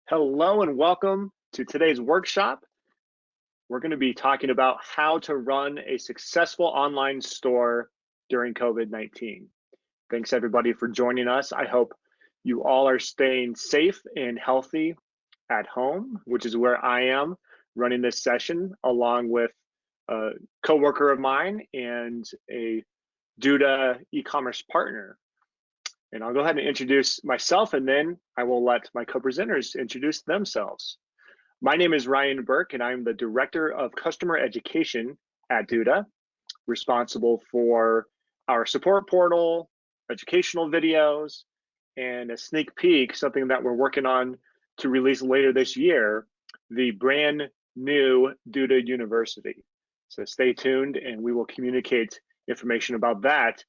Hello and welcome to today's workshop. We're going to be talking about how to run a successful online store during COVID-19. Thanks everybody for joining us. I hope you all are staying safe and healthy at home, which is where I am running this session along with a coworker of mine and a Duda e-commerce partner. And I'll go ahead and introduce myself, and then I will let my co-presenters introduce themselves. My name is Ryan Burke, and I'm the Director of Customer Education at Duda, responsible for our support portal, educational videos, and a sneak peek, something that we're working on to release later this year, the brand new Duda University. So stay tuned, and we will communicate information about that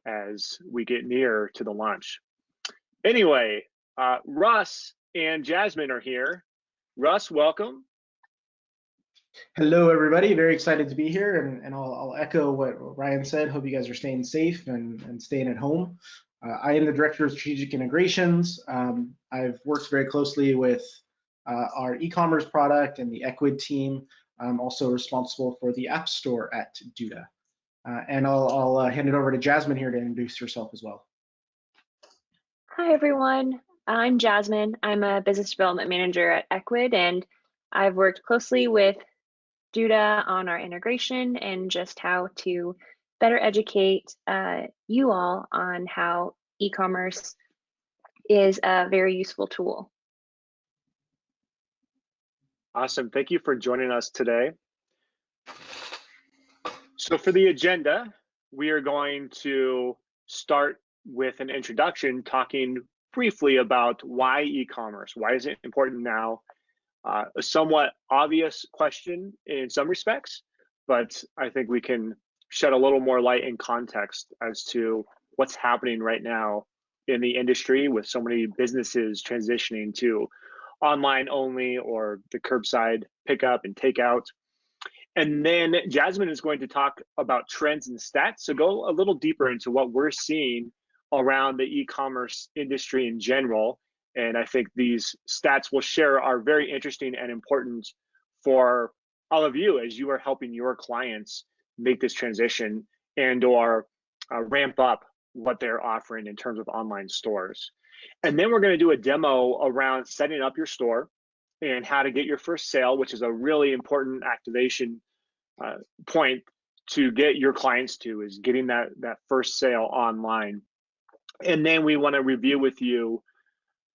as we get near to the launch. Anyway, Russ and Jasmine are here. Russ, welcome. Hello, everybody. Very excited to be here, and I'll echo what Ryan said. Hope you guys are staying safe and staying at home. I am the Director of Strategic Integrations. I've worked very closely with our e-commerce product and the Equid team. I'm also responsible for the App Store at Duda. And I'll hand it over to Jasmine here to introduce herself as well. Hi, everyone. I'm Jasmine. I'm a business development manager at Equid, and I've worked closely with Duda on our integration and just how to better educate you all on how e-commerce is a very useful tool. Awesome. Thank you for joining us today. So for the agenda, we are going to start with an introduction, talking briefly about why e-commerce. Why is it important now? A somewhat obvious question in some respects, but I think we can shed a little more light and context as to what's happening right now in the industry with so many businesses transitioning to online only or the curbside pickup and takeout. And then Jasmine is going to talk about trends and stats. So go a little deeper into what we're seeing around the e-commerce industry in general. And I think these stats we'll share are very interesting and important for all of you as you are helping your clients make this transition and or ramp up what they're offering in terms of online stores. And then we're going to do a demo around setting up your store and how to get your first sale, which is a really important activation point to get your clients to, is getting that first sale online. And then we want to review with you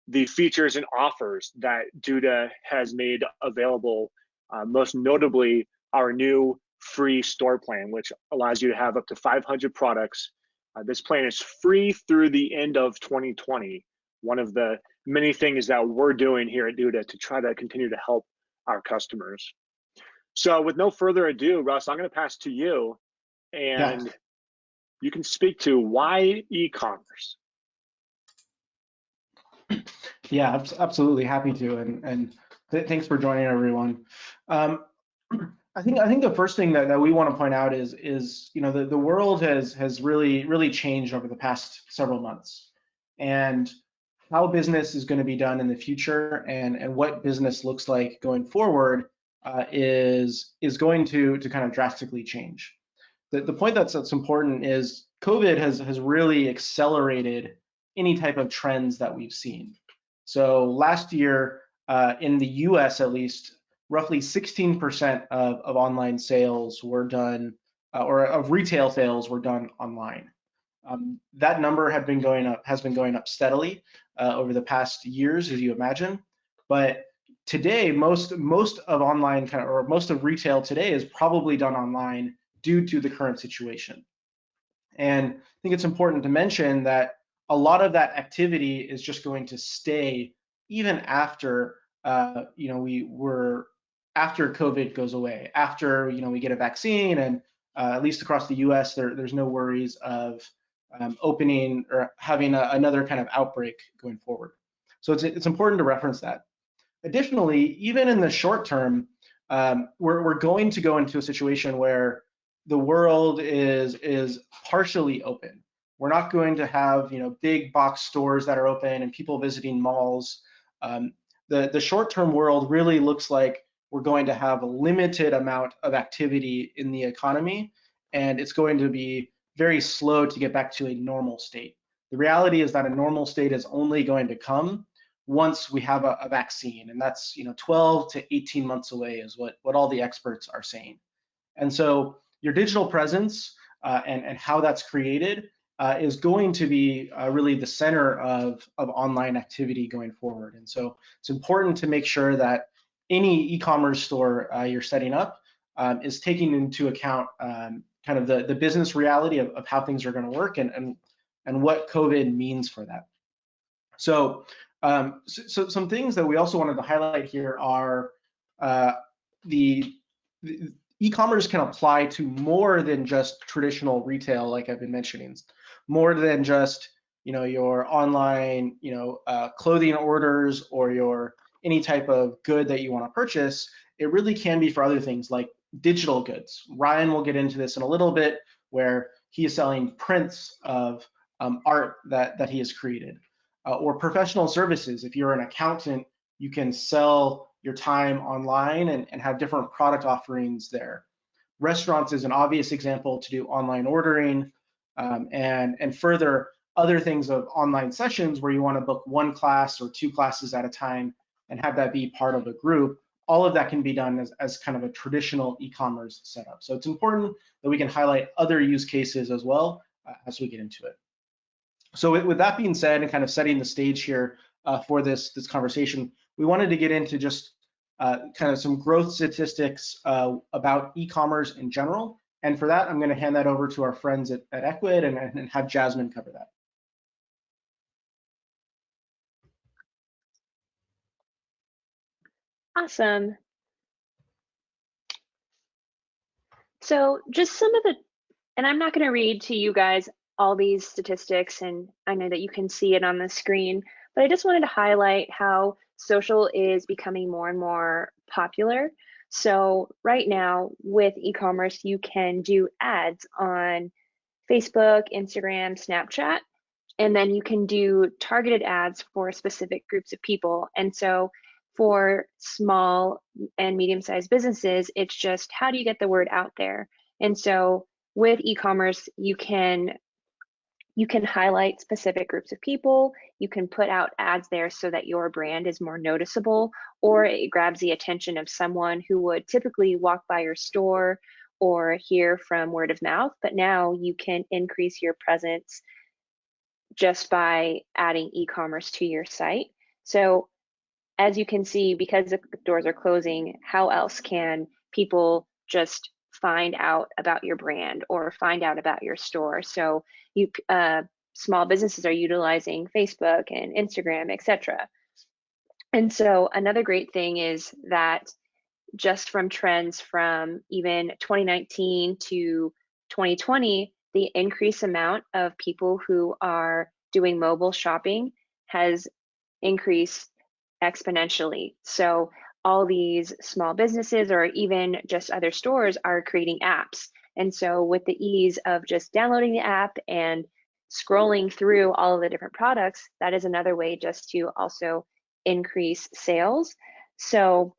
the features and offers that Duda has made available, most notably our new free store plan, which allows you to have up to 500 products. This plan is free through the end of 2020. One of the many things that we're doing here at Duda to try to continue to help our customers. So with no further ado, Russ, I'm going to pass to you, and you can speak to why e-commerce. Yeah, absolutely happy to, and thanks for joining, everyone. I think the first thing that we want to point out is you know the world has really changed over the past several months, and how business is going to be done in the future and what business looks like going forward is going to kind of drastically change. The point that's important is COVID has really accelerated any type of trends that we've seen. So last year, in the US at least, roughly 16% of online sales were done, or of retail sales were done online. That number has been going up steadily over the past years, as you imagine. But today, most of online or most of retail today is probably done online due to the current situation. And I think it's important to mention that a lot of that activity is just going to stay even after after COVID goes away, after we get a vaccine, and at least across the US there's no worries of opening or having another kind of outbreak going forward. So it's important to reference that. Additionally, even in the short term, we're going to go into a situation where the world is partially open. We're not going to have big box stores that are open and people visiting malls. the short-term world really looks like we're going to have a limited amount of activity in the economy, and it's going to be very slow to get back to a normal state. The reality is that a normal state is only going to come once we have a vaccine, and that's 12 to 18 months away is what all the experts are saying. And so your digital presence and how that's created is going to be really the center of online activity going forward. And so it's important to make sure that any e-commerce store you're setting up is taking into account kind of the business reality of how things are going to work and what COVID means for that. So, so some things that we also wanted to highlight here are the e-commerce can apply to more than just traditional retail, like I've been mentioning, more than just your online clothing orders or your any type of good that you want to purchase. It really can be for other things like digital goods. Ryan will get into this in a little bit, where he is selling prints of art that he has created, or professional services. If you're an accountant, you can sell your time online and have different product offerings there. Restaurants is an obvious example to do online ordering, and further other things of online sessions where you want to book one class or two classes at a time and have that be part of a group. All of that can be done as kind of a traditional e-commerce setup. So it's important that we can highlight other use cases as well as we get into it. So with that being said, and kind of setting the stage here for this conversation, we wanted to get into just kind of some growth statistics about e-commerce in general. And for that, I'm going to hand that over to our friends at Ecwid and have Jasmine cover that. Awesome. So just some of the, and I'm not going to read to you guys all these statistics, and I know that you can see it on the screen, but I just wanted to highlight how social is becoming more and more popular. So right now with e-commerce, you can do ads on Facebook, Instagram, Snapchat, and then you can do targeted ads for specific groups of people. And so for small and medium-sized businesses, it's just how do you get the word out there? And so with e-commerce, you can highlight specific groups of people, you can put out ads there so that your brand is more noticeable, or it grabs the attention of someone who would typically walk by your store or hear from word of mouth, but now you can increase your presence just by adding e-commerce to your site. So as you can see, because the doors are closing, how else can people just find out about your brand or find out about your store? So you small businesses are utilizing Facebook and Instagram, etc. And so another great thing is that just from trends from even 2019 to 2020, the increased amount of people who are doing mobile shopping has increased exponentially. So all these small businesses or even just other stores are creating apps. And so with the ease of just downloading the app and scrolling through all of the different products, that is another way just to also increase sales. So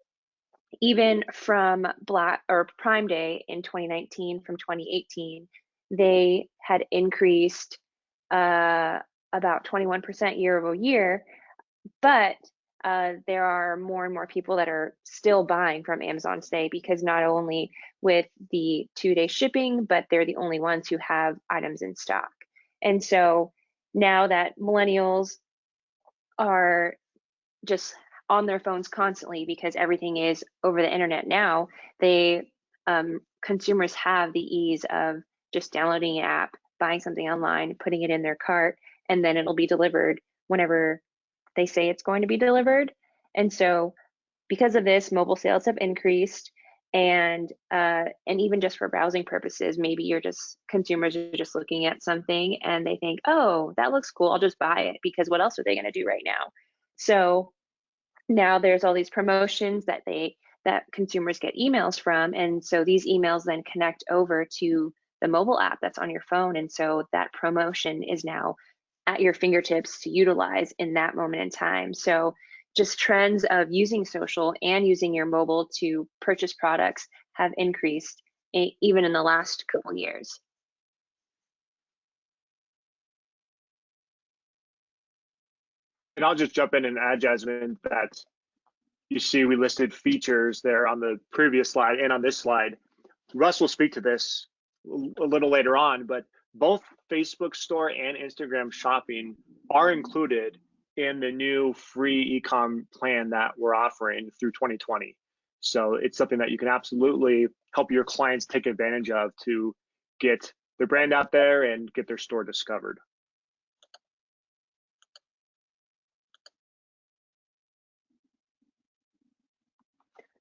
even from Black or Prime Day in 2019 from 2018, they had increased about 21% year over year, but there are more and more people that are still buying from Amazon today, because not only with the 2-day shipping, but they're the only ones who have items in stock. And so now that millennials are just on their phones constantly because everything is over the internet now, consumers have the ease of just downloading an app, buying something online, putting it in their cart, and then it'll be delivered whenever they say it's going to be delivered. And so because of this, mobile sales have increased, and even just for browsing purposes, maybe consumers are just looking at something and they think, oh, that looks cool, I'll just buy it, because what else are they going to do right now? So now there's all these promotions that consumers get emails from, and so these emails then connect over to the mobile app that's on your phone, and so that promotion is now at your fingertips to utilize in that moment in time. So just trends of using social and using your mobile to purchase products have increased even in the last couple years. And I'll just jump in and add, Jasmine, that you see we listed features there on the previous slide and on this slide. Russ will speak to this a little later on, but both Facebook store and Instagram shopping are included in the new free ecom plan that we're offering through 2020. So it's something that you can absolutely help your clients take advantage of to get their brand out there and get their store discovered.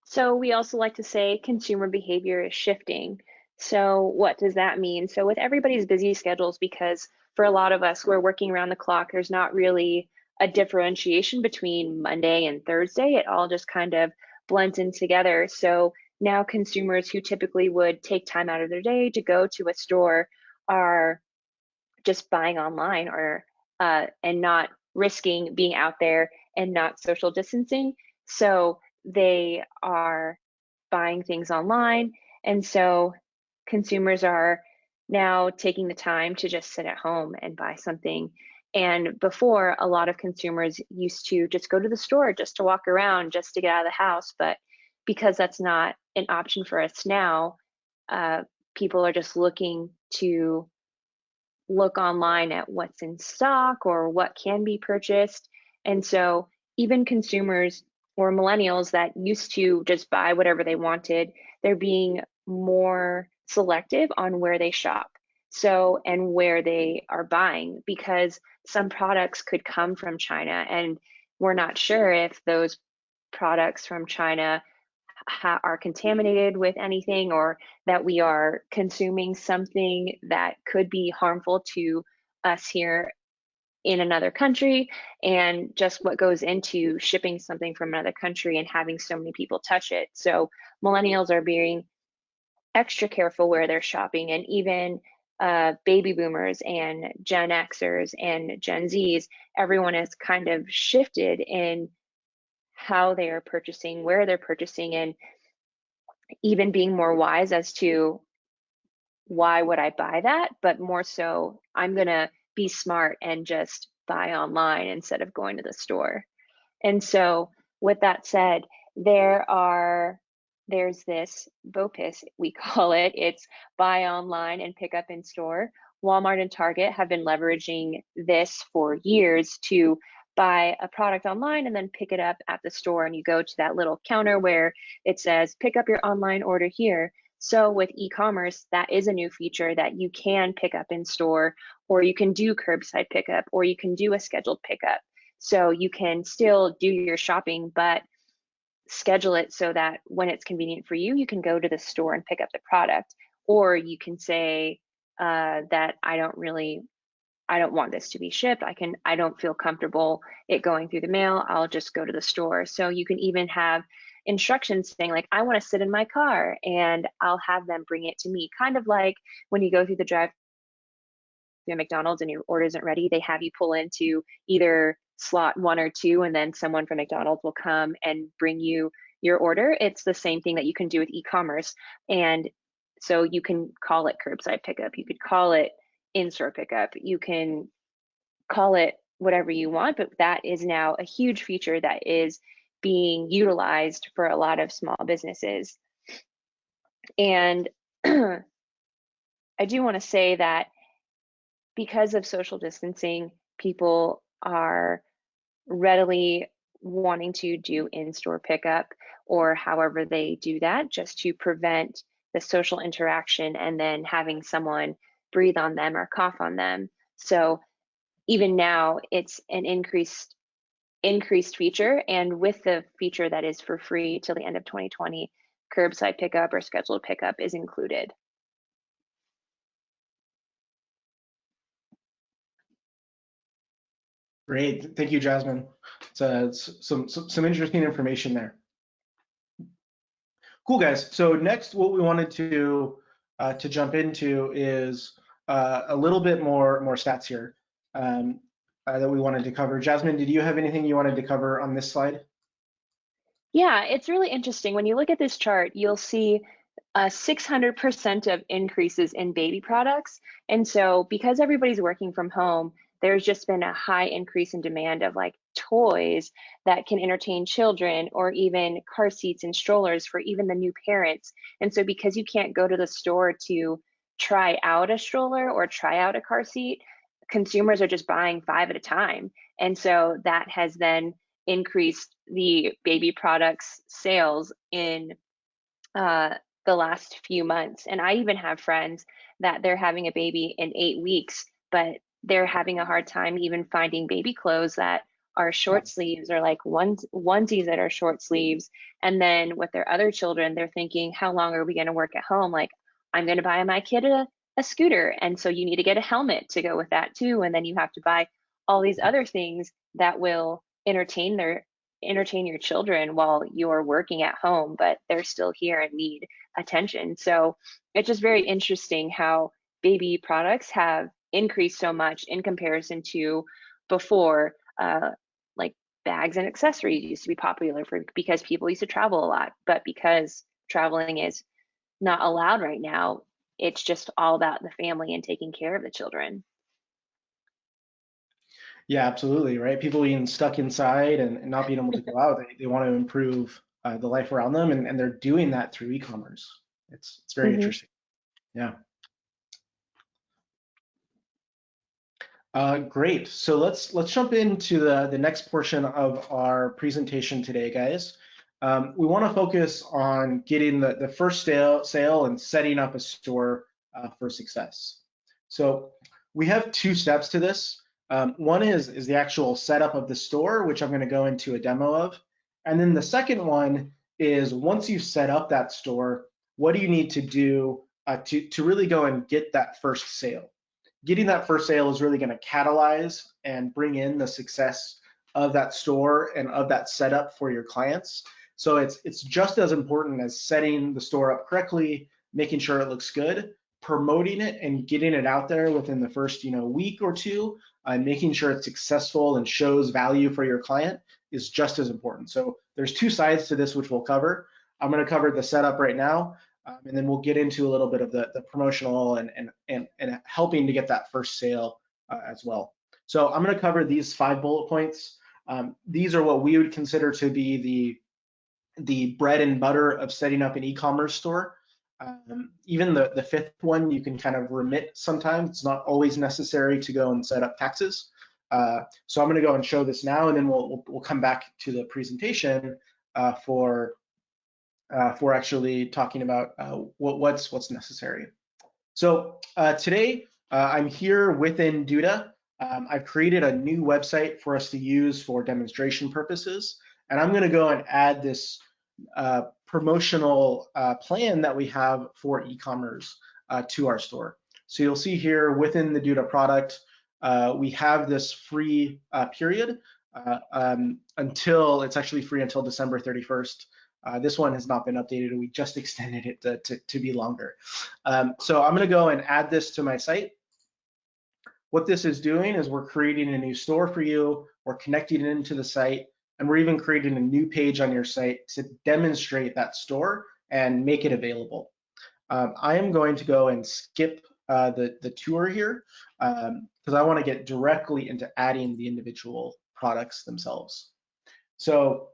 So we also like to say consumer behavior is shifting. So what does that mean? So with everybody's busy schedules, because for a lot of us, we're working around the clock, there's not really a differentiation between Monday and Thursday. It all just kind of blends in together. So now consumers who typically would take time out of their day to go to a store are just buying online or and not risking being out there and not social distancing. So they are buying things online. And so consumers are now taking the time to just sit at home and buy something. And before, a lot of consumers used to just go to the store just to walk around, just to get out of the house. But because that's not an option for us now, people are just looking to look online at what's in stock or what can be purchased. And so even consumers or millennials that used to just buy whatever they wanted, they're being more selective on where they shop. So, and where they are buying, because some products could come from China and we're not sure if those products from China are contaminated with anything, or that we are consuming something that could be harmful to us here in another country, and just what goes into shipping something from another country and having so many people touch it. So millennials are being extra careful where they're shopping, and even baby boomers and Gen Xers and Gen Zs, everyone has kind of shifted in how they are purchasing, where they're purchasing, and even being more wise as to why would I buy that, but more so I'm gonna be smart and just buy online instead of going to the store. And so with that said, there's this BOPIS, we call it. It's buy online and pick up in store. Walmart and Target have been leveraging this for years to buy a product online and then pick it up at the store, and you go to that little counter where it says pick up your online order here. So with e-commerce, that is a new feature that you can pick up in store, or you can do curbside pickup, or you can do a scheduled pickup. So you can still do your shopping, but schedule it so that when it's convenient for you, you can go to the store and pick up the product. Or you can say that I don't want this to be shipped. I don't feel comfortable it going through the mail. I'll just go to the store. So you can even have instructions saying like, I want to sit in my car and I'll have them bring it to me. Kind of like when you go through the drive through McDonald's and your order isn't ready, they have you pull into either slot 1 or 2, and then someone from McDonald's will come and bring you your order. It's the same thing that you can do with e-commerce. And so you can call it curbside pickup. You could call it in-store pickup. You can call it whatever you want, but that is now a huge feature that is being utilized for a lot of small businesses. And I do want to say that because of social distancing, people are readily wanting to do in-store pickup, or however they do that, just to prevent the social interaction and then having someone breathe on them or cough on them. So even now it's an increased feature, and with the feature that is for free till the end of 2020, curbside pickup or scheduled pickup is included. Great, thank you, Jasmine. It's some interesting information there. Cool, guys. So next, what we wanted to jump into is a little bit more stats here. that we wanted to cover. Jasmine, did you have anything you wanted to cover on this slide? Yeah, it's really interesting. When you look at this chart, you'll see 600% of increases in baby products. And so because everybody's working from home, there's just been a high increase in demand of like toys that can entertain children, or even car seats and strollers for even the new parents. And so because you can't go to the store to try out a stroller or try out a car seat, consumers are just buying 5 at a time. And so that has then increased the baby products sales in the last few months. And I even have friends that they're having a baby in 8 weeks, but they're having a hard time even finding baby clothes that are short sleeves, or like onesies that are short sleeves. And then with their other children, they're thinking, how long are we going to work at home? Like, I'm going to buy my kid a scooter. And so you need to get a helmet to go with that too. And then you have to buy all these other things that will entertain your children while you're working at home, but they're still here and need attention. So it's just very interesting how baby products have increased so much in comparison to before. Like bags and accessories used to be popular because people used to travel a lot, but because traveling is not allowed right now, it's just all about the family and taking care of the children. Yeah, absolutely, right? People being stuck inside and not being able to go out, they want to improve the life around them, and they're doing that through e-commerce. It's very interesting. Yeah. Great. So let's jump into the next portion of our presentation today, guys. We want to focus on getting the first sale and setting up a store for success. So we have 2 steps to this. One is the actual setup of the store, which I'm going to go into a demo of. And then the second one is, once you've set up that store, what do you need to do to really go and get that first sale? Getting that first sale is really going to catalyze and bring in the success of that store and of that setup for your clients. So it's just as important as setting the store up correctly, making sure it looks good, promoting it and getting it out there within the first week or two, and making sure it's successful and shows value for your client is just as important. So there's 2 sides to this, which we'll cover. I'm going to cover the setup right now. And then we'll get into a little bit of the promotional and helping to get that first sale as well. So I'm going to cover these 5 bullet points. These are what we would consider to be the bread and butter of setting up an e-commerce store. Even the 5th one you can kind of remit sometimes. It's not always necessary to go and set up taxes. So I'm going to go and show this now, and then we'll come back to the presentation for actually talking about what's necessary. So today I'm here within Duda. I've created a new website for us to use for demonstration purposes, and I'm going to go and add this promotional plan that we have for e-commerce to our store. So you'll see here within the Duda product, we have this free period until it's actually free until December 31st. This one has not been updated. We just extended it to be longer. So I'm going to go and add this to my site. What this is doing is we're creating a new store for you. We're connecting it into the site, and we're even creating a new page on your site to demonstrate that store and make it available. I am going to go and skip the tour here because I want to get directly into adding the individual products themselves. So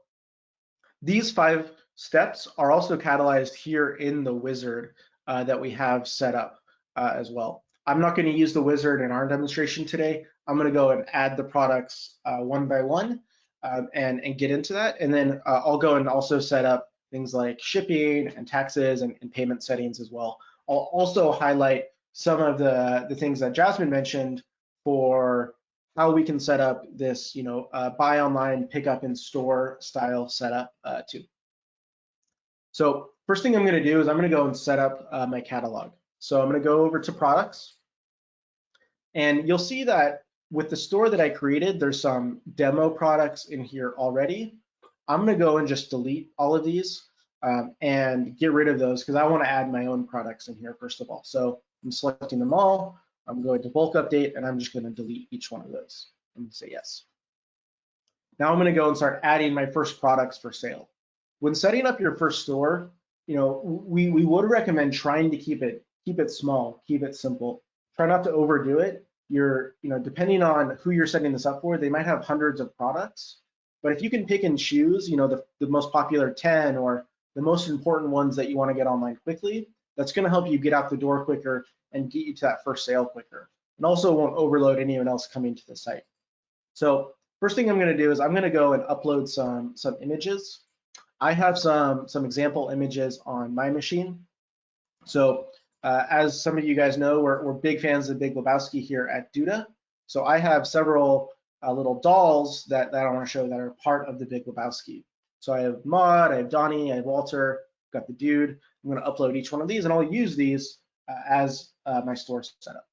these 5 steps are also catalyzed here in the wizard that we have set up as well. I'm not going to use the wizard in our demonstration today. I'm going to go and add the products one by one and get into that. And then I'll go and also set up things like shipping and taxes and payment settings as well. I'll also highlight some of the things that Jasmine mentioned for how we can set up this, buy online, pick up in store style setup too. So first thing I'm going to do is I'm going to go and set up my catalog. So I'm going to go over to products, and you'll see that with the store that I created, there's some demo products in here already. I'm going to go and just delete all of these and get rid of those because I want to add my own products in here first of all. So I'm selecting them all. I'm going to bulk update, and I'm just going to delete each one of those. and say yes. Now I'm going to go and start adding my first products for sale. When setting up your first store, we would recommend trying to keep it small, keep it simple. Try not to overdo it. Depending on who you're setting this up for, they might have hundreds of products. But if you can pick and choose, the most popular 10 or the most important ones that you want to get online quickly, that's going to help you get out the door quicker and get you to that first sale quicker. And also won't overload anyone else coming to the site. So first thing I'm going to do is I'm going to go and upload some images. I have some example images on my machine. So as some of you guys know, we're big fans of Big Lebowski here at Duda. So I have several little dolls that I want to show that are part of the Big Lebowski. So I have Maud, I have Donnie, I have Walter, got the dude. I'm going to upload each one of these, and I'll use these as my store setup.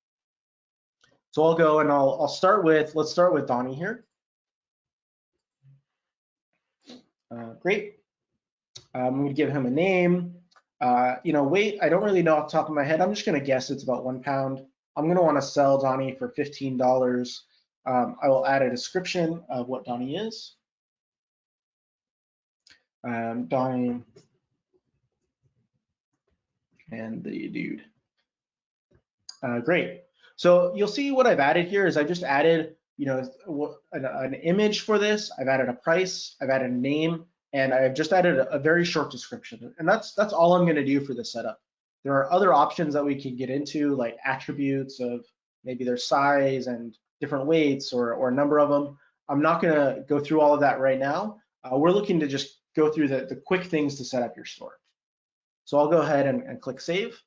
So I'll go and let's start with Donnie here. Great. I'm going to give him a name. Weight, I don't really know off the top of my head. I'm just going to guess it's about 1 pound. I'm going to want to sell Donnie for $15. I will add a description of what Donnie is. Donnie and the dude. Great. So you'll see what I've added here is I just added, an image for this. I've added a price. I've added a name. And I've just added a very short description. And that's all I'm going to do for this setup. There are other options that we can get into, like attributes of maybe their size and different weights or a number of them. I'm not going to go through all of that right now. We're looking to just go through the quick things to set up your store. So I'll go ahead and click save.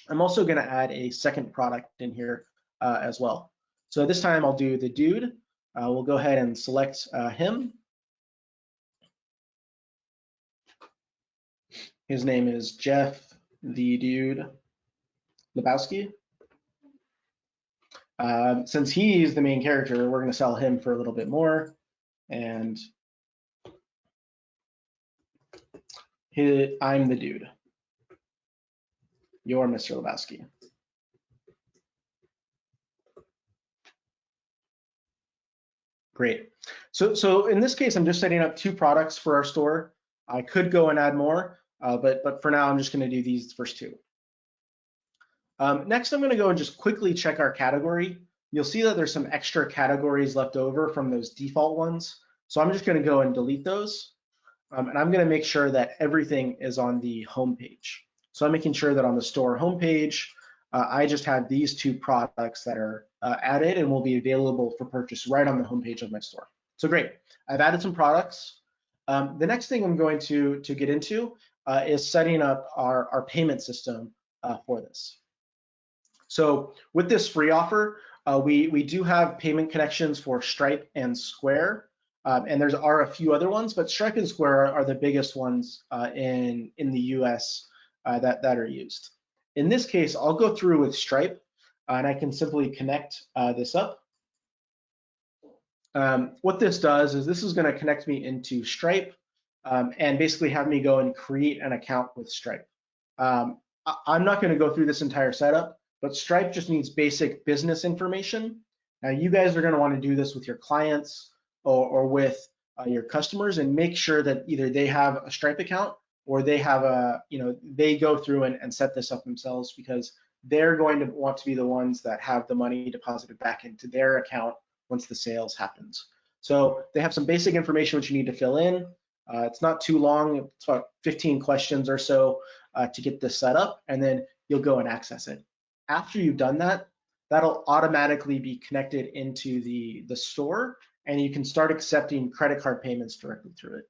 I'm also going to add a second product in here as well. So this time I'll do the dude. We'll go ahead and select him. His name is Jeff the Dude Lebowski. Since he's the main character, we're going to sell him for a little bit more. And I'm the dude. You're Mr. Lebowski. Great. So in this case, I'm just setting up 2 products for our store. I could go and add more. But for now, I'm just going to do these first 2. Next, I'm going to go and just quickly check our category. You'll see that there's some extra categories left over from those default ones. So I'm just going to go and delete those. And I'm going to make sure that everything is on the home page. So I'm making sure that on the store homepage, I just have these 2 products that are added and will be available for purchase right on the homepage of my store. So great. I've added some products. The next thing I'm going to get into is setting up our payment system for this. So with this free offer, we do have payment connections for Stripe and Square, and there are a few other ones, but Stripe and Square are the biggest ones in the US that are used. In this case, I'll go through with Stripe, and I can simply connect this up. What this does is this is going to connect me into Stripe. And basically have me go and create an account with Stripe. I'm not going to go through this entire setup, but Stripe just needs basic business information. Now you guys are going to want to do this with your clients or with your customers, and make sure that either they have a Stripe account or they have they go through and set this up themselves, because they're going to want to be the ones that have the money deposited back into their account once the sales happens. So they have some basic information which you need to fill in. It's not too long, it's about 15 questions or so to get this set up, and then you'll go and access it. After you've done that, that'll automatically be connected into the store, and you can start accepting credit card payments directly through it.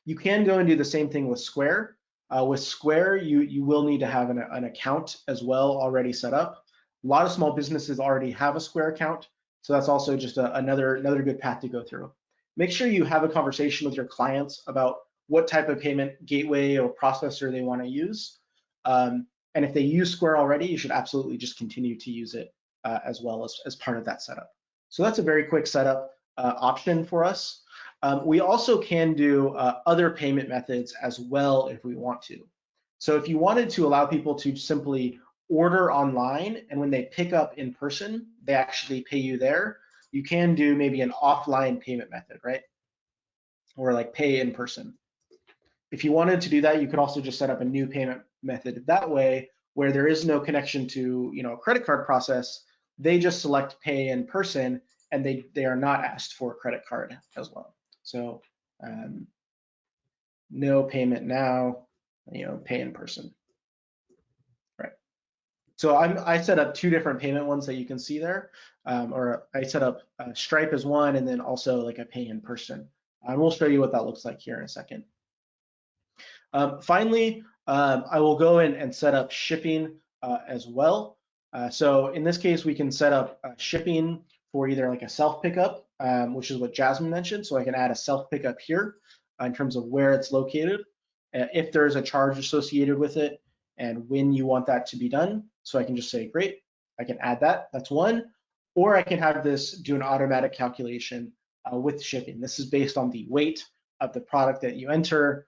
You can go and do the same thing with Square. With Square, you will need to have an account as well already set up. A lot of small businesses already have a Square account, so that's also just another good path to go through. Make sure you have a conversation with your clients about what type of payment gateway or processor they want to use. And if they use Square already, you should absolutely just continue to use it as well as part of that setup. So that's a very quick setup option for us. We also can do other payment methods as well if we want to. So if you wanted to allow people to simply order online, and when they pick up in person, they actually pay you there, you can do maybe an offline payment method, right? Or like pay in person. If you wanted to do that, you could also just set up a new payment method that way, where there is no connection to, you know, a credit card process. They just select pay in person, and they are not asked for a credit card as well. So no payment now, you know, pay in person. Right. So I set up two different payment ones that you can see there, or I set up Stripe as one, and then also like a pay in person. And we'll show you what that looks like here in a second. Finally, I will go in and set up shipping as well. So in this case, we can set up shipping for either like a self pickup, which is what Jasmine mentioned. So I can add a self pickup here in terms of where it's located, if there's a charge associated with it, and when you want that to be done. So I can just say, great, I can add that. That's one. Or I can have this do an automatic calculation with shipping. This is based on the weight of the product that you enter,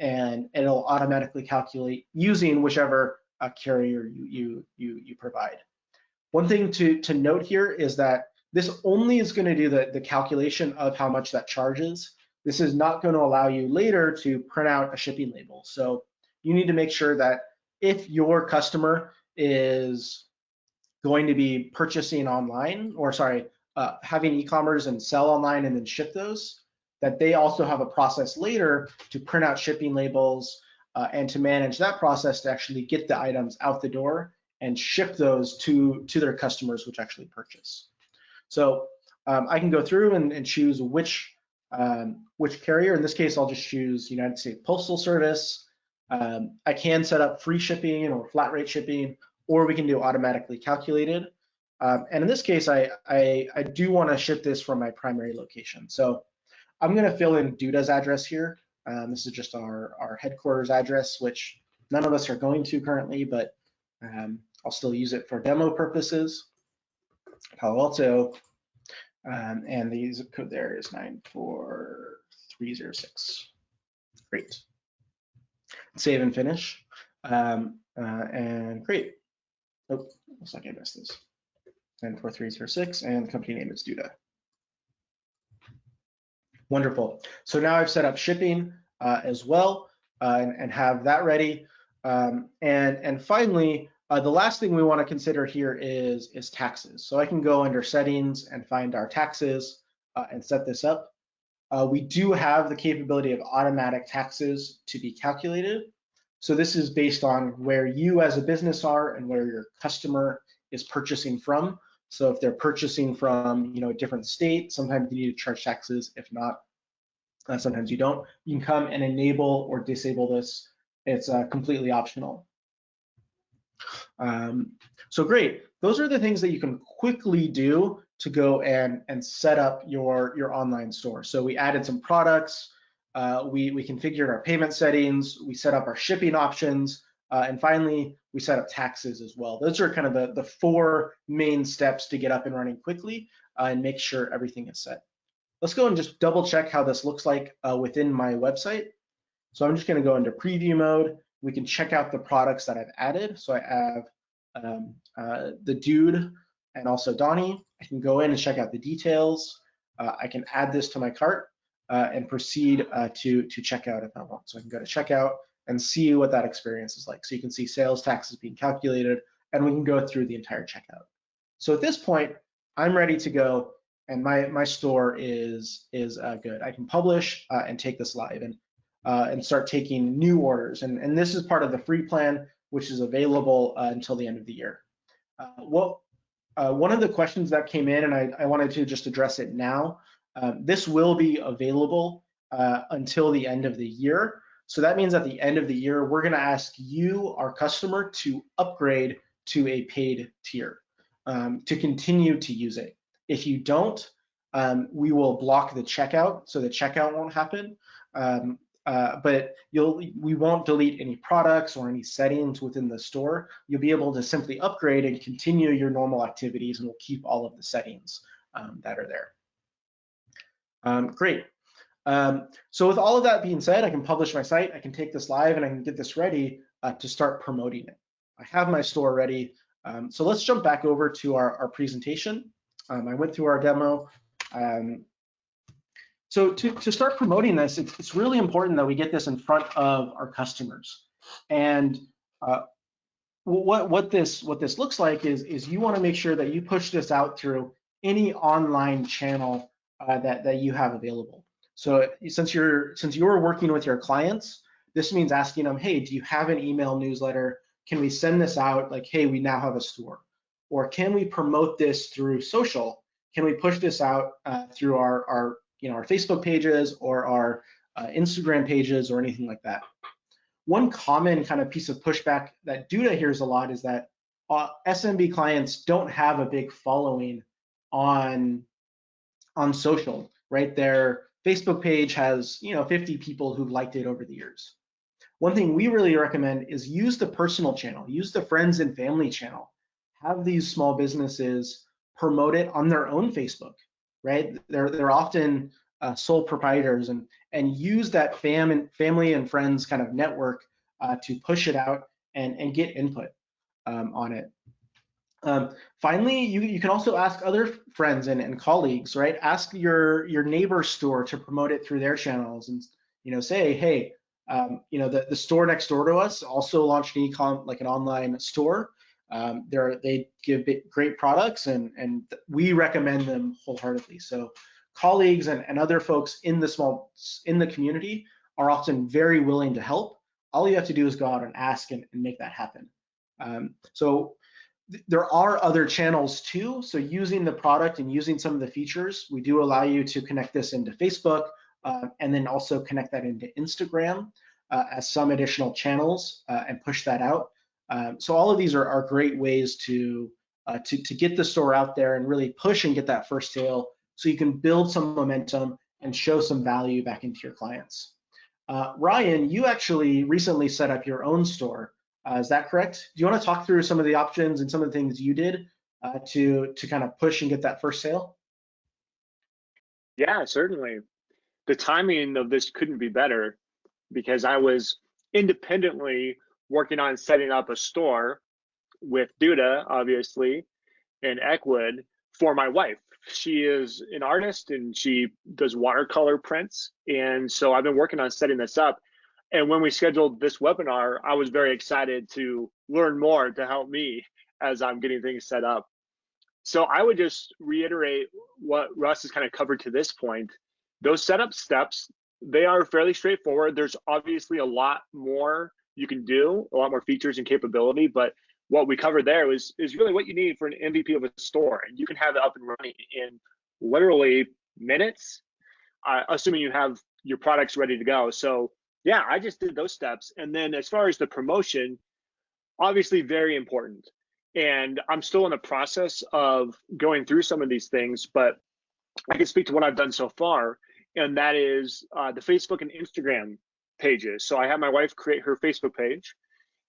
and it'll automatically calculate using whichever carrier you provide. One thing to note here is that this only is going to do the calculation of how much that charges. This is not going to allow you later to print out a shipping label. So you need to make sure that if your customer is going to be purchasing online, or sorry, having e-commerce and sell online and then ship those, that they also have a process later to print out shipping labels and to manage that process to actually get the items out the door and ship those to their customers which actually purchase. So I can go through and choose which carrier. In this case, I'll just choose United States Postal Service. I can set up free shipping or flat rate shipping, or we can do automatically calculated. And in this case, I do want to ship this from my primary location. So I'm going to fill in Duda's address here. This is just our headquarters address, which none of us are going to currently, but I'll still use it for demo purposes. Palo Alto, and the zip code there is 94306. Great. Save and finish, and great. Oh, looks like I missed this. 94306, and the company name is Duda. Wonderful. So now I've set up shipping as well, and have that ready. And finally, the last thing we want to consider here is taxes. So I can go under settings and find our taxes and set this up. We do have the capability of automatic taxes to be calculated. So this is based on where you as a business are and where your customer is purchasing from. So if they're purchasing from, a different state, sometimes you need to charge taxes. If not, sometimes you don't. You can come and enable or disable this. It's completely optional. So great. Those are the things that you can quickly do to go and set up your online store. So we added some products. We configured our payment settings. We set up our shipping options. And finally, we set up taxes as well. Those are kind of the four main steps to get up and running quickly and make sure everything is set. Let's go and just double check how this looks like within my website. So I'm just going to go into preview mode. We can check out the products that I've added. So I have the Dude and also Donnie. I can go in and check out the details. I can add this to my cart and proceed to checkout if I want. So I can go to checkout and see what that experience is like. So you can see sales taxes being calculated, and we can go through the entire checkout. So at this point, I'm ready to go, and my store is good. I can publish and take this live and start taking new orders. And this is part of the free plan, which is available until the end of the year. One of the questions that came in, and I wanted to just address it now, this will be available until the end of the year. So that means at the end of the year, we're going to ask you, our customer, to upgrade to a paid tier to continue to use it. If you don't, we will block the checkout, so the checkout won't happen. But we won't delete any products or any settings within the store. You'll be able to simply upgrade and continue your normal activities, and we'll keep all of the settings that are there. Great. So with all of that being said, I can publish my site, I can take this live, and I can get this ready to start promoting it. I have my store ready. So let's jump back over to our presentation. I went through our demo. So to start promoting this, it's really important that we get this in front of our customers. And what this looks like is you want to make sure that you push this out through any online channel that you have available. So since you're working with your clients, this means asking them, hey, do you have an email newsletter? Can we send this out? Like, hey, we now have a store. Or can we promote this through social? Can we push this out through our Facebook pages or our Instagram pages or anything like that? One common kind of piece of pushback that Duda hears a lot is that SMB clients don't have a big following on social, right? Their Facebook page has 50 people who've liked it over the years. One thing we really recommend is use the personal channel, use the friends and family channel. Have these small businesses promote it on their own Facebook, right? They're often sole proprietors, and use that family and friends kind of network to push it out and get input on it. Finally, you can also ask other friends and colleagues, right? Ask your neighbor store to promote it through their channels, and say, hey, the store next door to us also launched an an online store. They give great products, and we recommend them wholeheartedly. So colleagues and other folks in the community are often very willing to help. All you have to do is go out and ask and make that happen. So there are other channels too. So using the product and using some of the features, we do allow you to connect this into Facebook and then also connect that into Instagram as some additional channels and push that out. So all of these are great ways to get the store out there and really push and get that first sale, so you can build some momentum and show some value back into your clients. Ryan, you actually recently set up your own store. Is that correct? Do you want to talk through some of the options and some of the things you did to kind of push and get that first sale? Yeah, certainly. The timing of this couldn't be better, because I was independently working on setting up a store with Duda, obviously, and Eckwood for my wife. She is an artist and she does watercolor prints. And so I've been working on setting this up. And when we scheduled this webinar, I was very excited to learn more to help me as I'm getting things set up. So I would just reiterate what Russ has kind of covered to this point. Those setup steps, they are fairly straightforward. There's obviously a lot more you can do, a lot more features and capability, but what we covered there is really what you need for an MVP of a store. And you can have it up and running in literally minutes, assuming you have your products ready to go. So yeah, I just did those steps. And then as far as the promotion, obviously very important. And I'm still in the process of going through some of these things, but I can speak to what I've done so far. And that is the Facebook and Instagram pages. So I had my wife create her Facebook page,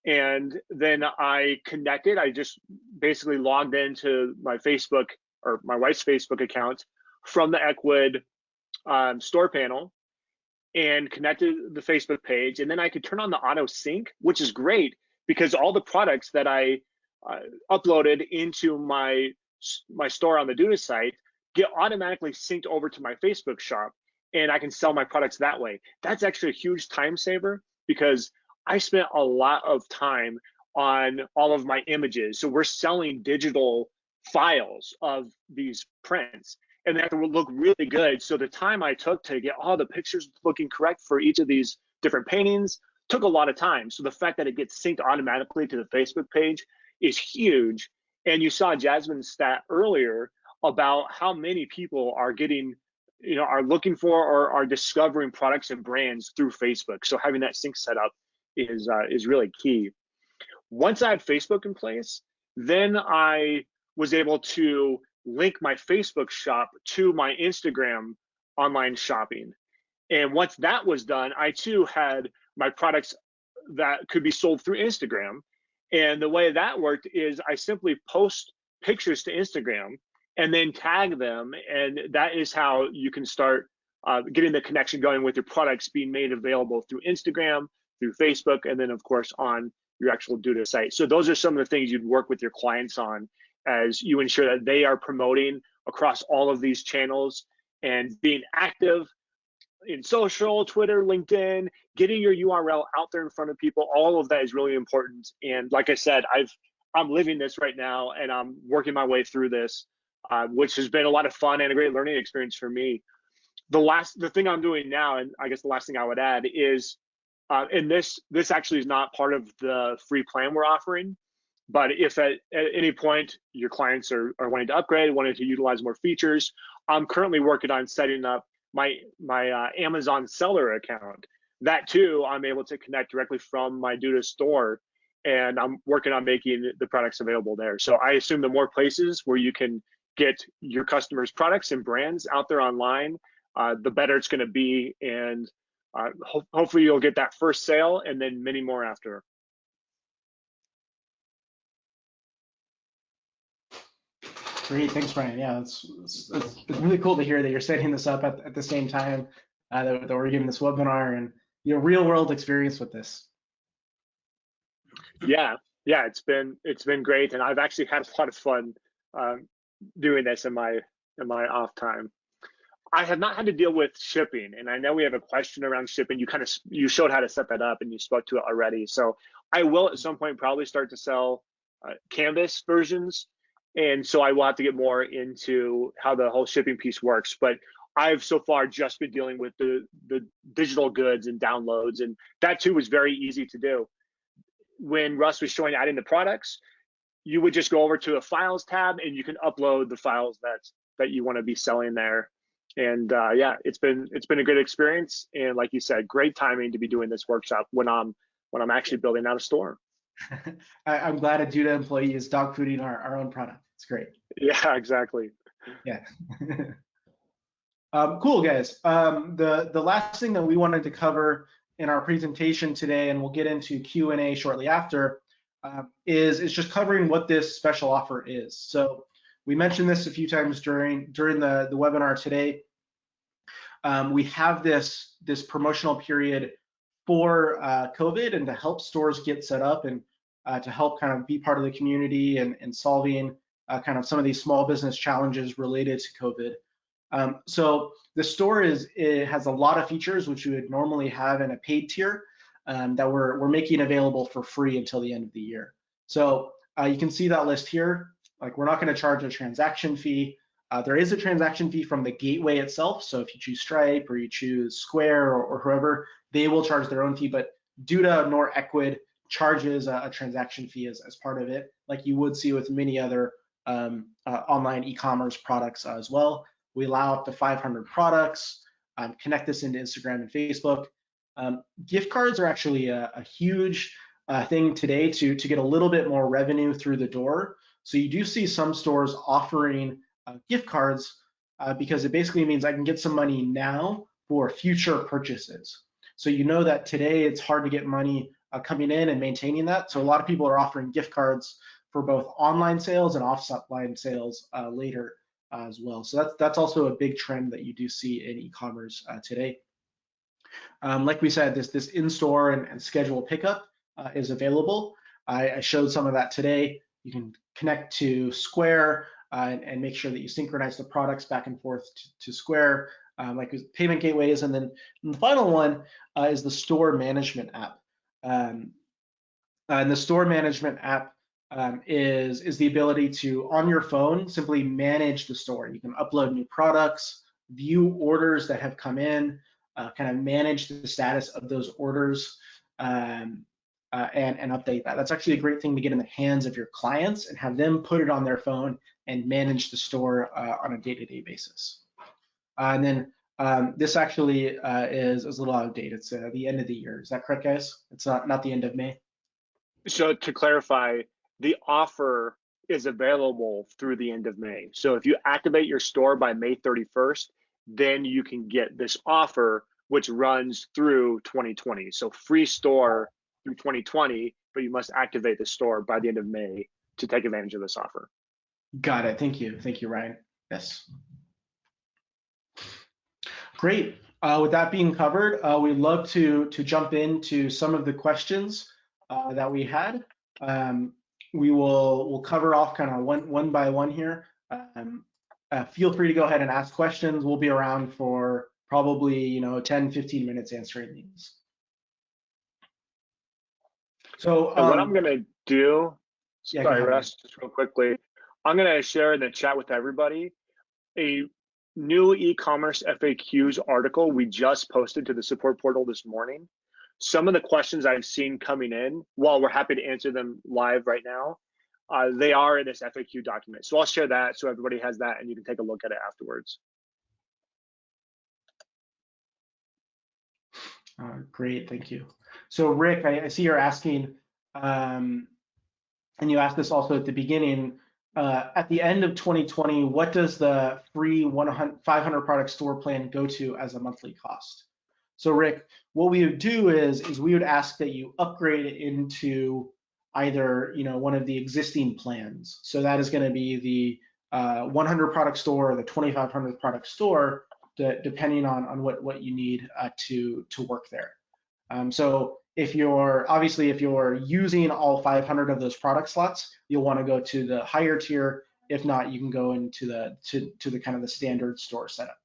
and then I connected. I just basically logged into my Facebook, or my wife's Facebook account, from the Eckwood store panel, and connected the Facebook page. And then I could turn on the auto sync, which is great because all the products that I uploaded into my store on the Duda site get automatically synced over to my Facebook shop, and I can sell my products that way. That's actually a huge time saver, because I spent a lot of time on all of my images. So we're selling digital files of these prints, and they have to look really good. So the time I took to get all the pictures looking correct for each of these different paintings took a lot of time. So the fact that it gets synced automatically to the Facebook page is huge. And you saw Jasmine's stat earlier about how many people are getting, are looking for or are discovering products and brands through Facebook. So having that sync set up is really key. Once I had Facebook in place, then I was able to link my Facebook shop to my Instagram online shopping. And once that was done, I too had my products that could be sold through Instagram. And the way that worked is I simply post pictures to Instagram and then tag them. And that is how you can start getting the connection going with your products being made available through Instagram, through Facebook, and then of course on your actual Duda site. So those are some of the things you'd work with your clients on as you ensure that they are promoting across all of these channels and being active in social, Twitter, LinkedIn, getting your URL out there in front of people. All of that is really important. And like I said, I'm living this right now, and I'm working my way through this, which has been a lot of fun and a great learning experience for me. The thing I'm doing now, and I guess the last thing I would add is, and this actually is not part of the free plan we're offering, but if at any point your clients are wanting to upgrade, wanting to utilize more features, I'm currently working on setting up my Amazon seller account. That too, I'm able to connect directly from my Duda store, and I'm working on making the products available there. So I assume the more places where you can get your customers' products and brands out there online, the better it's going to be, and hopefully you'll get that first sale and then many more after. Great, thanks, Brian. Yeah, it's really cool to hear that you're setting this up at the same time that we're giving this webinar, and real world experience with this. Yeah, it's been great, and I've actually had a lot of fun doing this in my off time. I have not had to deal with shipping, and I know we have a question around shipping. You showed how to set that up, and you spoke to it already. So I will at some point probably start to sell Canvas versions, and so I will have to get more into how the whole shipping piece works. But I've so far just been dealing with the digital goods and downloads, and that too was very easy to do. When Russ was showing adding the products, you would just go over to a files tab and you can upload the files that you want to be selling there. And yeah, it's been a good experience, and like you said, great timing to be doing this workshop when I'm actually building out a store. I'm glad a Duda employee is dog fooding our own product. It's great. Yeah, exactly. Yeah. Cool, guys. The last thing that we wanted to cover in our presentation today, and we'll get into Q&A shortly after, is just covering what this special offer is. So we mentioned this a few times during the webinar today. We have this promotional period for COVID, and to help stores get set up, and to help kind of be part of the community and solving kind of some of these small business challenges related to COVID. So the store it has a lot of features which you would normally have in a paid tier, that we're making available for free until the end of the year. So you can see that list here. Like, we're not going to charge a transaction fee. There is a transaction fee from the gateway itself. So if you choose Stripe or you choose Square or whoever, they will charge their own fee. But Duda nor Ecwid charges a transaction fee as part of it, like you would see with many other online e-commerce products as well. We allow up to 500 products, connect this into Instagram and Facebook. Gift cards are actually a huge thing today to get a little bit more revenue through the door. So you do see some stores offering gift cards because it basically means I can get some money now for future purchases. So you know that today it's hard to get money coming in and maintaining that. So a lot of people are offering gift cards for both online sales and offline sales later as well. So that's also a big trend that you do see in e-commerce today. Like we said, this in-store and schedule pickup is available. I showed some of that today. You can connect to Square and make sure that you synchronize the products back and forth to Square, like with payment gateways. And then the final one is the store management app. And the store management app is the ability to, on your phone, simply manage the store. You can upload new products, view orders that have come in, kind of manage the status of those orders, and update that. That's actually a great thing to get in the hands of your clients and have them put it on their phone and manage the store on a day-to-day basis. And then this actually is a little out of date. It's the end of the year. Is that correct, guys? It's not the end of May. So to clarify, the offer is available through the end of May. So if you activate your store by May 31st, then you can get this offer, which runs through 2020. So free store through 2020, but you must activate the store by the end of May to take advantage of this offer. Got it. Thank you, Ryan. Yes. Great. With that being covered, we'd love to jump into some of the questions that we had. We'll cover off kind of one by one here. feel free to go ahead and ask questions. We'll be around for probably 10, 15 minutes answering these. So what I'm going to do, sorry, ahead, Russ, just real quickly, I'm going to share in the chat with everybody a new e-commerce FAQs article we just posted to the support portal this morning. Some of the questions I've seen coming in, while we're happy to answer them live right now, they are in this FAQ document. So I'll share that so everybody has that and you can take a look at it afterwards. Great, thank you. So Rick, I see you're asking, and you asked this also at the beginning, at the end of 2020, what does the free 500 product store plan go to as a monthly cost? So Rick, what we would do is we would ask that you upgrade it into either one of the existing plans. So that is going to be the 100 product store or the 2500 product store, depending on what you need to work there. So if you're using all 500 of those product slots, you'll want to go to the higher tier. If not, you can go into the kind of the standard store setup.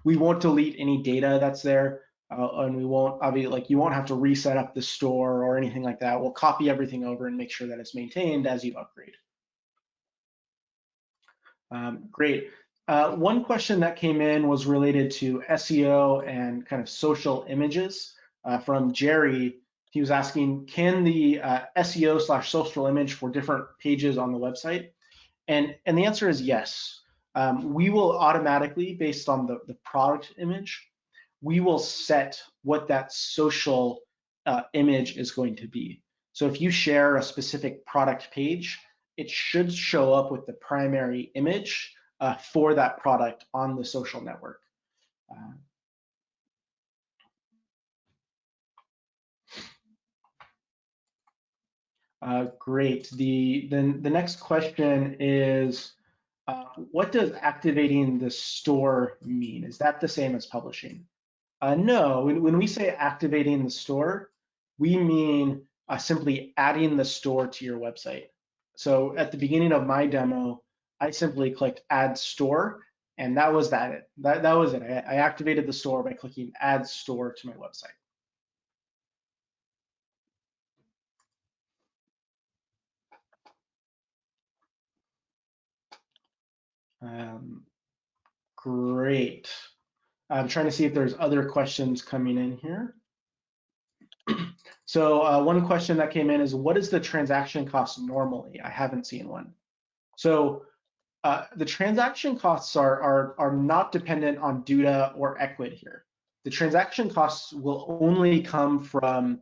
We won't delete any data that's there, and we won't you won't have to reset up the store or anything like that. We'll copy everything over and make sure that it's maintained as you upgrade. Great. One question that came in was related to SEO and kind of social images from Jerry. He was asking, can the SEO/social image for different pages on the website? And the answer is yes. We will automatically, based on the product image, we will set what that social image is going to be. So if you share a specific product page, it should show up with the primary image for that product on the social network. Great. The next question is, what does activating the store mean? Is that the same as publishing? No, when we say activating the store, we mean simply adding the store to your website. So at the beginning of my demo, I simply clicked add store, and that was that. That was it. I activated the store by clicking add store to my website. Great. I'm trying to see if there's other questions coming in here. So one question that came in is, what is the transaction cost normally? I haven't seen one. So the transaction costs are not dependent on Duda or Ecwid here. The transaction costs will only come from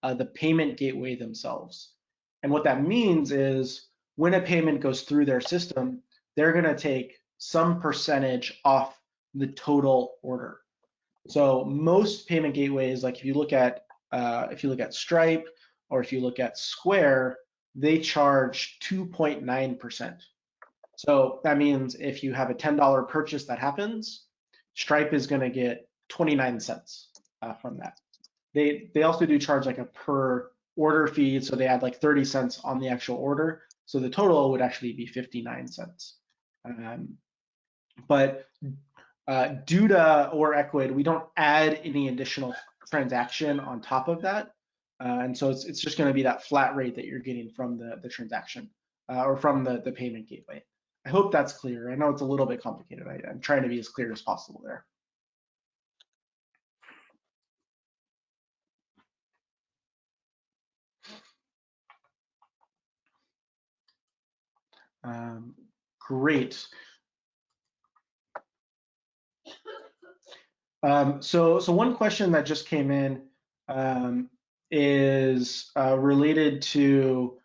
the payment gateway themselves. And what that means is when a payment goes through their system, they're going to take some percentage off the total order. So most payment gateways, like if you look at Stripe or if you look at Square, they charge 2.9%. So that means if you have a $10 purchase that happens, Stripe is going to get 29 cents from that. They also do charge like a per order fee, so they add like 30 cents on the actual order. So the total would actually be 59 cents. But Duda or Ecwid, we don't add any additional transaction on top of that. And so it's just going to be that flat rate that you're getting from the transaction or from the payment gateway. I hope that's clear. I know it's a little bit complicated. I'm trying to be as clear as possible there. Great. So one question that just came in is related to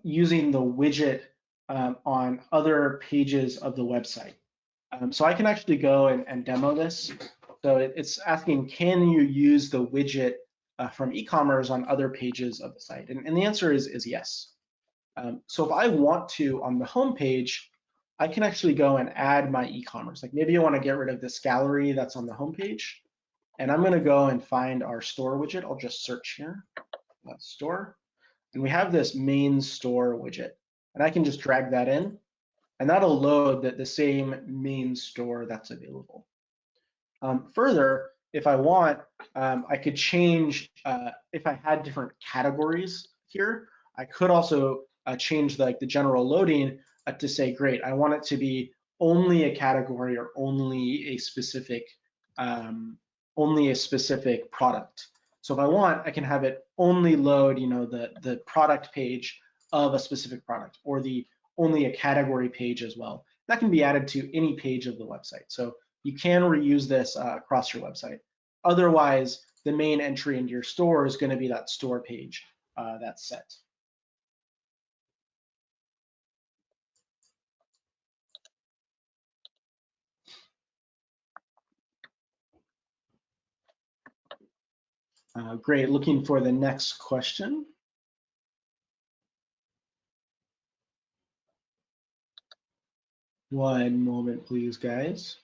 using the widget on other pages of the website. So I can actually go and demo this. So it's asking, can you use the widget from Ecommerce on other pages of the site? And the answer is yes. So if I want to, on the home page, I can actually go and add my Ecommerce. Like maybe I want to get rid of this gallery that's on the home page, and I'm going to go and find our store widget. I'll just search here, store, and we have this main store widget, and I can just drag that in. and that'll load the same main store that's available. Further, if I want, I could change, if I had different categories here, I could also change the general loading to say, great, I want it to be only a category or only a specific product. So if I want, I can have it only load, the product page of a specific product, or the only a category page as well. That can be added to any page of the website. So you can reuse this across your website. Otherwise, the main entry into your store is going to be that store page that's set. Great, looking for the next question. One moment, please, guys.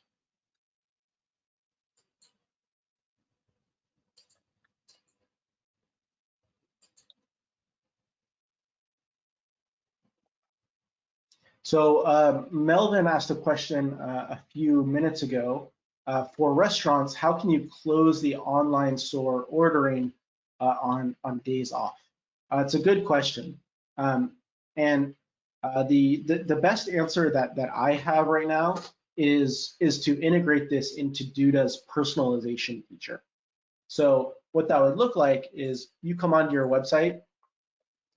So Melvin asked a question a few minutes ago. For restaurants, how can you close the online store ordering on days off? It's a good question. And the best answer that I have right now is to integrate this into Duda's personalization feature. So what that would look like is you come onto your website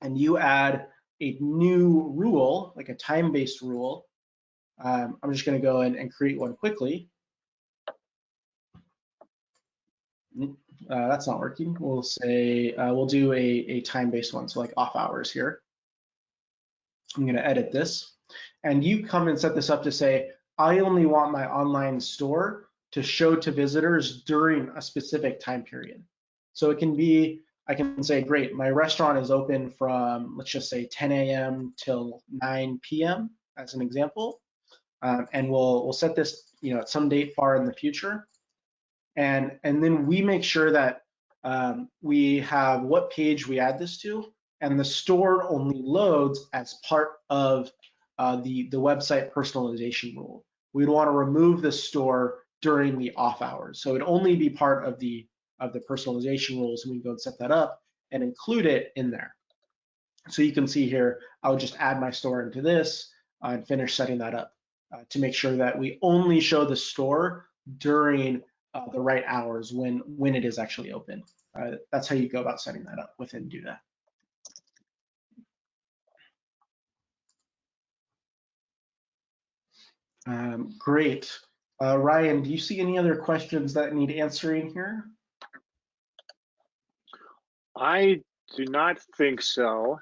and you add a new rule, like a time-based rule. I'm just going to go in and create one quickly. That's not working. We'll say we'll do a time-based one, so like off hours here. I'm going to edit this, and you come and set this up to say, I only want my online store to show to visitors during a specific time period. So it can be, I can say, great, my restaurant is open from, let's just say 10 a.m. till 9 p.m. as an example, and we'll set this, at some date far in the future, and then we make sure that we have what page we add this to, and the store only loads as part of the website personalization rule. We'd want to remove the store during the off hours, so it'd only be part of the personalization rules, and we can go and set that up and include it in there. So you can see here, I would just add my store into this and finish setting that up to make sure that we only show the store during the right hours when it is actually open. That's how you go about setting that up within Duda. Great. Ryan, do you see any other questions that need answering here? I do not think so.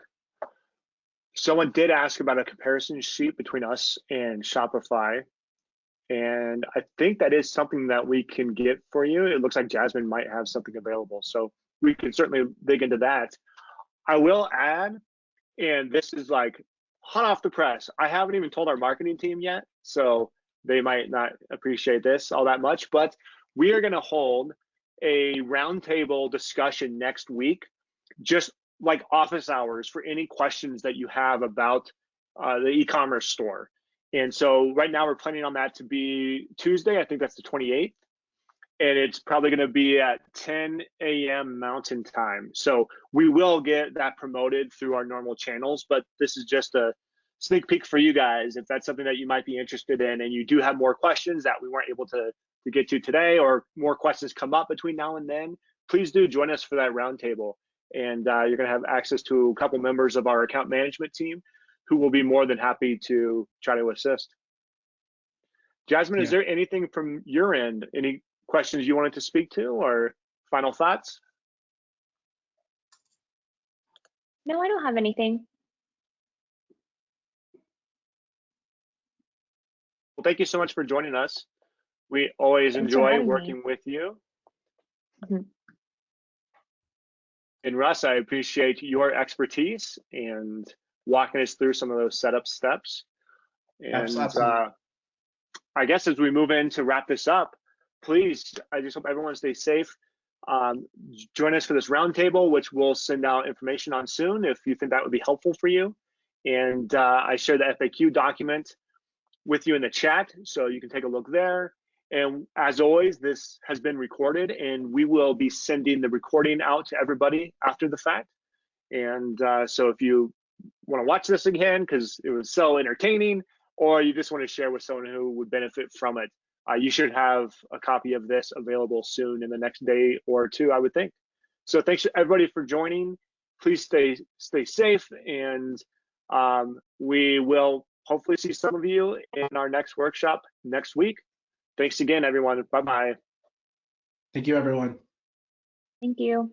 Someone did ask about a comparison sheet between us and Shopify, and I think that is something that we can get for you. It looks like Jasmine might have something available, so we can certainly dig into that. I will add, and this is like hot off the press, I haven't even told our marketing team yet, so they might not appreciate this all that much, but we are going to hold a roundtable discussion next week, just like office hours, for any questions that you have about the e-commerce store. And so right now we're planning on that to be Tuesday, I think that's the 28th, and it's probably going to be at 10 a.m. Mountain Time. So we will get that promoted through our normal channels, but this is just a sneak peek for you guys. If that's something that you might be interested in, and you do have more questions that we weren't able to get to today, or more questions come up between now and then, please do join us for that roundtable. And you're going to have access to a couple members of our account management team who will be more than happy to try to assist. Jasmine, is there anything from your end, any questions you wanted to speak to, or final thoughts? No, I don't have anything. Well, thank you so much for joining us. We always enjoy working with you. Mm-hmm. And Russ, I appreciate your expertise and walking us through some of those setup steps. And I guess as we move in to wrap this up, please, I just hope everyone stays safe. Join us for this roundtable, which we'll send out information on soon if you think that would be helpful for you. And I shared the FAQ document with you in the chat, so you can take a look there. And as always, this has been recorded, and we will be sending the recording out to everybody after the fact. And so if you want to watch this again because it was so entertaining, or you just want to share with someone who would benefit from it, you should have a copy of this available soon in the next day or two, I would think. So thanks everybody for joining. Please stay safe, and we will hopefully see some of you in our next workshop next week. Thanks again, everyone. Bye-bye. Thank you, everyone. Thank you.